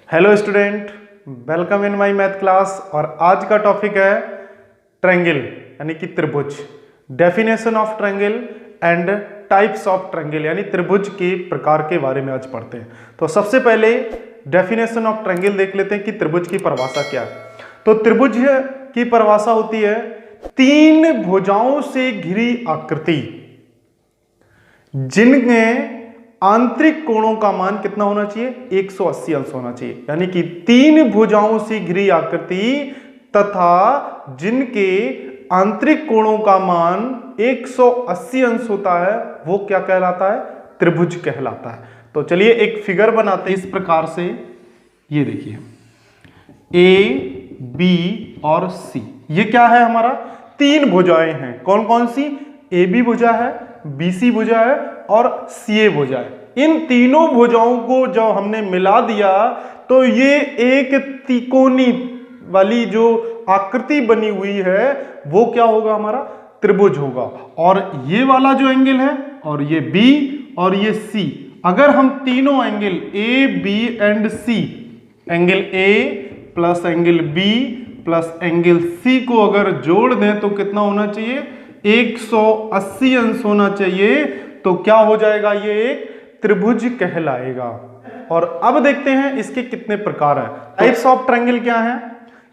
Hello student, welcome in my math class. और आज का टॉपिक है ट्रायंगल यानी कि त्रिभुज। Definition of triangle and types of triangle यानी त्रिभुज के प्रकार के बारे में आज पढ़ते हैं। तो सबसे पहले डेफिनेशन ऑफ ट्रायंगल देख लेते हैं कि त्रिभुज की परिभाषा क्या है। तो त्रिभुज की परिभाषा होती है तीन भुजाओं से घिरी आकृति जिनमें आंतरिक कोणों का मान कितना होना चाहिए, 180 अंश होना चाहिए। यानी कि तीन भुजाओं से घिरी आकृति तथा जिनके आंतरिक कोणों का मान 180 अंश होता है वो क्या कहलाता है, त्रिभुज कहलाता है। तो चलिए एक फिगर बनाते हैं इस प्रकार से। ये देखिए ए बी और सी, ये क्या है, हमारा तीन भुजाएं हैं। कौन कौन सी, ए बी भुजा है, बीसी भुजा है और सीए भुजा है। इन तीनों भुजाओं को जब हमने मिला दिया तो ये एक त्रिकोणी वाली जो आकृति बनी हुई है वो क्या होगा, हमारा त्रिभुज होगा। और ये वाला जो एंगल है और ये बी और ये सी, अगर हम तीनों angle A B and C, angle A plus angle B plus angle C को अगर जोड़ दें तो कितना होना चाहिए, 180 अंश होना चाहिए। तो क्या हो जाएगा, ये एक त्रिभुज कहलाएगा। और अब देखते हैं इसके कितने प्रकार हैं। टाइप्स ऑफ ट्रायंगल क्या हैं,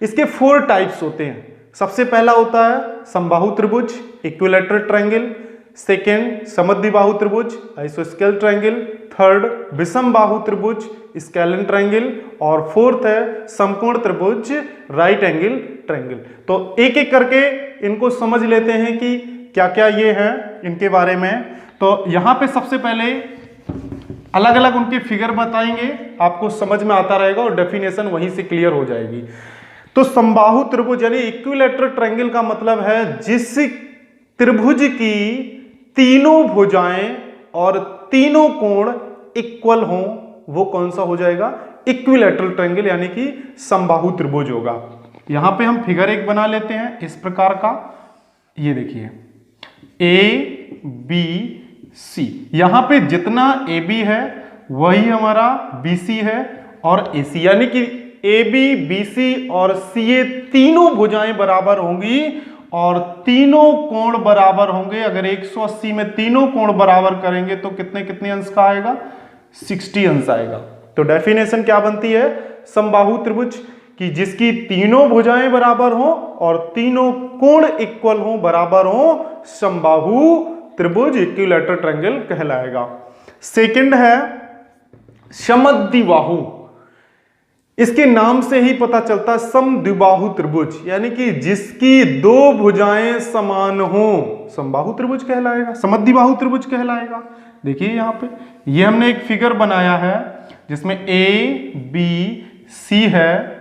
इसके 4 टाइप्स होते हैं। सबसे पहला होता है समबाहु त्रिभुज, इक्विलैटरल ट्रायंगल। सेकेंड समद्विबाहु त्रिभुज, आइसोस्केल ट्रायंगल। थर्ड विषम बाहु त्रिभुज, स्केलन ट्रायंगल। और फोर्थ है समकोण त्रिभुज, राइट एंगल ट्रायंगल। तो एक एक करके इनको समझ लेते हैं कि क्या क्या ये हैं इनके बारे में। तो यहां पे सबसे पहले अलग अलग उनके फिगर बताएंगे, आपको समझ में आता रहेगा और डेफिनेशन वहीं से क्लियर हो जाएगी। तो समबाहु त्रिभुज यानी इक्विलैटरल ट्रायंगल का मतलब है जिस त्रिभुज की तीनों भुजाएं और तीनों कोण इक्वल हों वो कौन सा हो जाएगा, इक्विलैटरल ट्रायंगल यानी कि समबाहु त्रिभुज होगा। यहां पे हम फिगर एक बना लेते हैं इस प्रकार का। ये देखिए ए बी सी, यहां पे जितना ए बी है वही हमारा बी सी है और ए सी, यानी कि ए बी बी सी और सी ये तीनों भुजाएं बराबर होंगी और तीनों कोण बराबर होंगे। अगर 180 में तीनों कोण बराबर करेंगे तो कितने कितने अंश का आएगा, 60 अंश आएगा। तो डेफिनेशन क्या बनती है, समबाहु त्रिभुज कि जिसकी तीनों भुजाएं बराबर हो और तीनों कोण इक्वल हो, बराबर हो, समबाहु त्रिभुज इक्विलैटरल ट्रायंगल कहलाएगा। सेकंड है समद्विबाहु। इसके नाम से ही पता चलता है समद्विबाहु त्रिभुज, यानी कि जिसकी दो भुजाएं समान हो समबाहु त्रिभुज कहलाएगा, समद्विबाहु त्रिभुज कहलाएगा। देखिए यहां पे ये हमने एक फिगर बनाया है जिसमें ए बी सी है।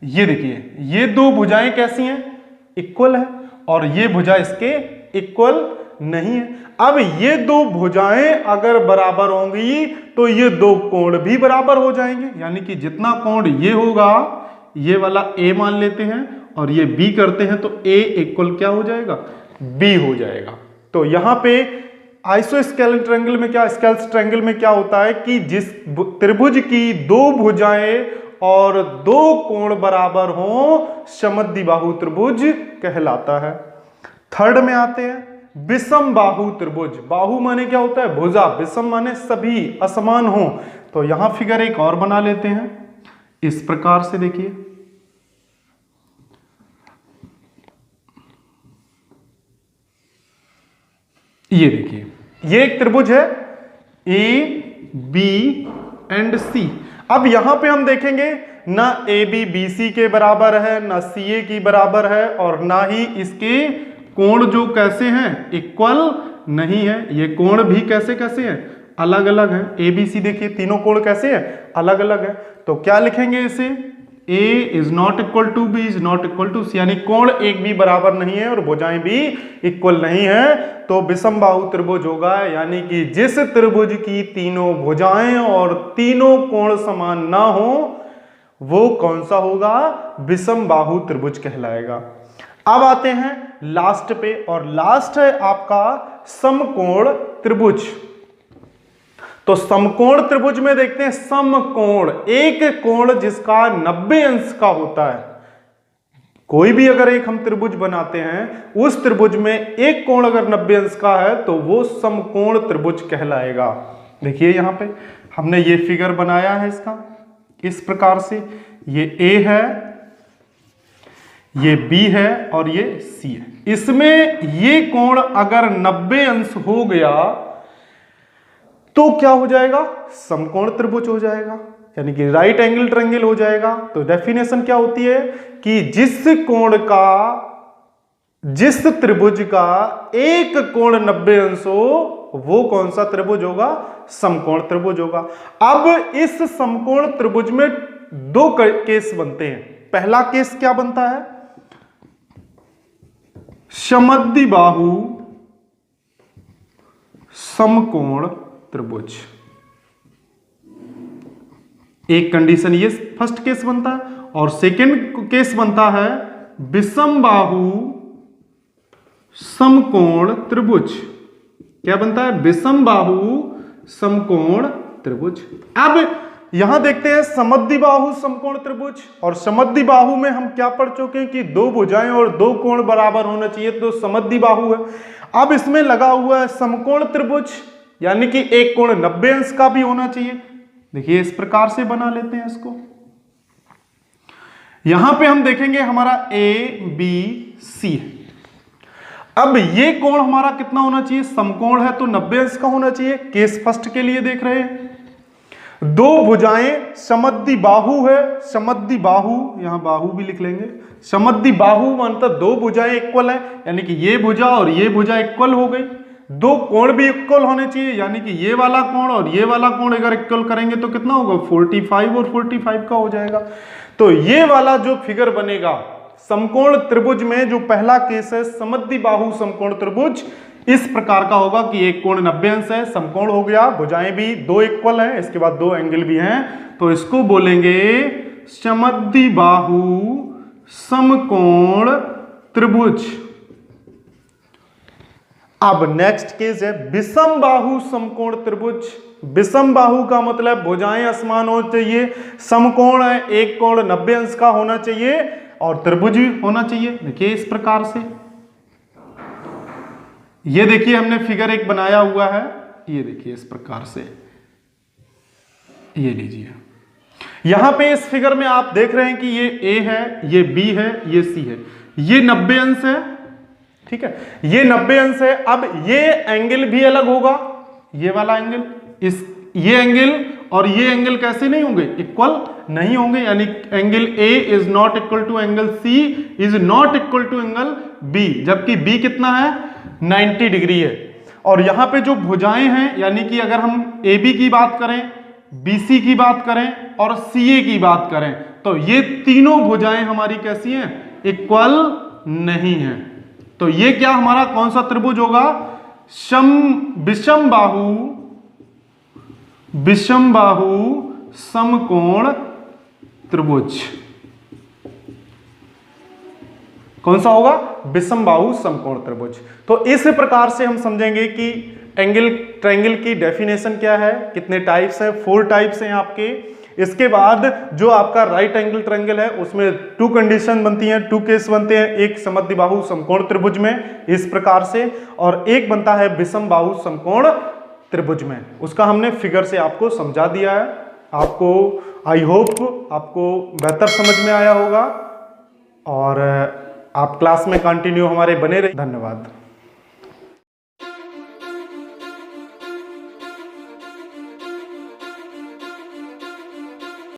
ये देखिए ये दो भुजाएं कैसी हैं, इक्वल है, और ये भुजा इसके इक्वल नहीं है। अब ये दो भुजाएं अगर बराबर होंगी तो ये दो कोण भी बराबर हो जाएंगे, यानी कि जितना कोण ये होगा, ये वाला ए मान लेते हैं और ये बी करते हैं तो ए इक्वल क्या हो जाएगा, बी हो जाएगा। तो यहां पे आइसोस्केलेन ट्रायंगल में क्या, स्केल्स ट्रायंगल में क्या होता है कि जिस त्रिभुज की दो भुजाएं और दो कोण बराबर हो समद्विबाहु त्रिभुज कहलाता है। थर्ड में आते हैं विषम बाहु त्रिभुज। बाहु माने क्या होता है, भुजा, विषम माने सभी असमान हो। तो यहां फिगर एक और बना लेते हैं इस प्रकार से। देखिए ये देखिए ये एक त्रिभुज है ए बी एंड सी। अब यहां पे हम देखेंगे ना ए बी बी सी के बराबर है, ना सी ए की बराबर है, और ना ही इसके कोण जो कैसे हैं, इक्वल नहीं है। ये कोण भी कैसे कैसे हैं, अलग अलग हैं। ए बी सी देखिए तीनों कोण कैसे हैं, अलग अलग है। तो क्या लिखेंगे इसे, a is not equal to b is not equal to c, यानी कोण एक भी बराबर नहीं है और भुजाएं भी इक्वल नहीं है। तो विषम बाहु त्रिभुज होगा, यानी कि जिस त्रिभुज की तीनों भुजाएं और तीनों कोण समान ना हो वो कौन सा होगा, विषम बाहु त्रिभुज कहलाएगा। अब आते हैं लास्ट पे, और लास्ट है आपका समकोण त्रिभुज। तो समकोण त्रिभुज में देखते हैं समकोण, एक कोण जिसका 90 अंश का होता है। कोई भी अगर एक हम त्रिभुज बनाते हैं, उस त्रिभुज में एक कोण अगर 90 अंश का है तो वो समकोण त्रिभुज कहलाएगा। देखिए यहां पे हमने ये फिगर बनाया है इसका इस प्रकार से, ये A है, ये B है और ये C है। इसमें ये कोण अगर 90 अंश हो गया तो क्या हो जाएगा? समकोण त्रिभुज हो जाएगा, यानी कि राइट एंगल ट्रायंगल हो जाएगा। तो डेफिनेशन क्या होती है कि जिस त्रिभुज का एक कोण 90 अंश हो वो कौन सा त्रिभुज होगा? समकोण त्रिभुज होगा। अब इस समकोण त्रिभुज में दो केस बनते हैं। पहला केस क्या बनता है? समद्विबाहु समकोण त्रिभुज। एक कंडीशन ये फर्स्ट केस बनता है, और सेकंड केस बनता है विषमबाहु समकोण त्रिभुज। क्या बनता है? विषमबाहु समकोण त्रिभुज। अब यहां देखते हैं समद्विबाहु समकोण त्रिभुज, और समद्विबाहु में हम क्या पढ़ चुके हैं कि दो भुजाएं और दो कोण बराबर होना चाहिए, तो समद्विबाहु है। अब इसमें लगा हुआ है समकोण त्रिभुज, यानी कि एक कोण 90 अंश का भी होना चाहिए। देखिए इस प्रकार से बना लेते हैं इसको। यहां पे हम देखेंगे हमारा ABC है। अब ये कोण हमारा कितना होना चाहिए? समकोण है तो 90 अंश का होना चाहिए। केस फर्स्ट के लिए देख रहे हैं। दो भुजाएं समद्विबाहु है, समद्विबाहु यहां बाहु भी लिख लेंगे। समद्विबाहु मतलब दो भुजाएं इक्वल है, यानी कि ये भुजा और ये भुजा इक्वल हो गई। दो कोण भी इक्वल होने चाहिए, यानी कि ये वाला कोण और ये वाला कोण अगर इक्वल करेंगे तो कितना होगा? 45 और 45 का हो जाएगा। तो ये वाला जो फिगर बनेगा समकोण त्रिभुज में, जो पहला केस है समद्विबाहु समकोण त्रिभुज, इस प्रकार का होगा कि एक कोण 90 अंश है, समकोण हो गया, भुजाएं भी दो इक्वल हैं, इसके बाद दो एंगल भी हैं, तो इसको बोलेंगे समद्विबाहु समकोण त्रिभुज। अब नेक्स्ट केस है विषमबाहु समकोण त्रिभुज। विषमबाहु का मतलब भुजाएं असमान हो चाहिए, समकोण है, एक कोण 90 अंश का होना चाहिए और त्रिभुज होना चाहिए। देखिए इस प्रकार से, ये देखिए हमने फिगर एक बनाया हुआ है, ये देखिए इस प्रकार से, ये लीजिए। यहां पे इस फिगर में आप देख रहे हैं कि ये A है, ये B है, ये C है, ये 90 अंश है, ठीक है, ये 90 अंश है। अब ये एंगल भी अलग होगा, ये वाला एंगल, ये एंगल और ये एंगल कैसे नहीं होंगे? इक्वल नहीं होंगे, यानी angle A is not equal to angle C is not equal to angle B, जबकि B कितना है? 90 डिग्री है। और यहां पे जो भुजाएं हैं, यानी कि अगर हम AB की बात करें, BC की बात करें और CA की बात करें, तो ये तीनों भुजाएं हमारी कैसी हैं? इक्वल नहीं है। तो ये क्या हमारा कौन सा त्रिभुज होगा? विषमबाहु समकोण त्रिभुज। कौन सा होगा? विषमबाहु समकोण त्रिभुज। तो इस प्रकार से हम समझेंगे कि एंगल ट्रायंगल की डेफिनेशन क्या है, कितने टाइप्स हैं, 4 टाइप्स हैं आपके। इसके बाद जो आपका राइट एंगल ट्रायंगल है उसमें 2 कंडीशन बनती हैं, 2 केस बनते हैं, एक समद्विबाहु समकोण त्रिभुज में इस प्रकार से, और एक बनता है विषमबाहु समकोण त्रिभुज में। उसका हमने फिगर से आपको समझा दिया है। आपको आई होप आपको बेहतर समझ में आया होगा, और आप क्लास में कंटिन्यू हमारे बने रहिए। धन्यवाद।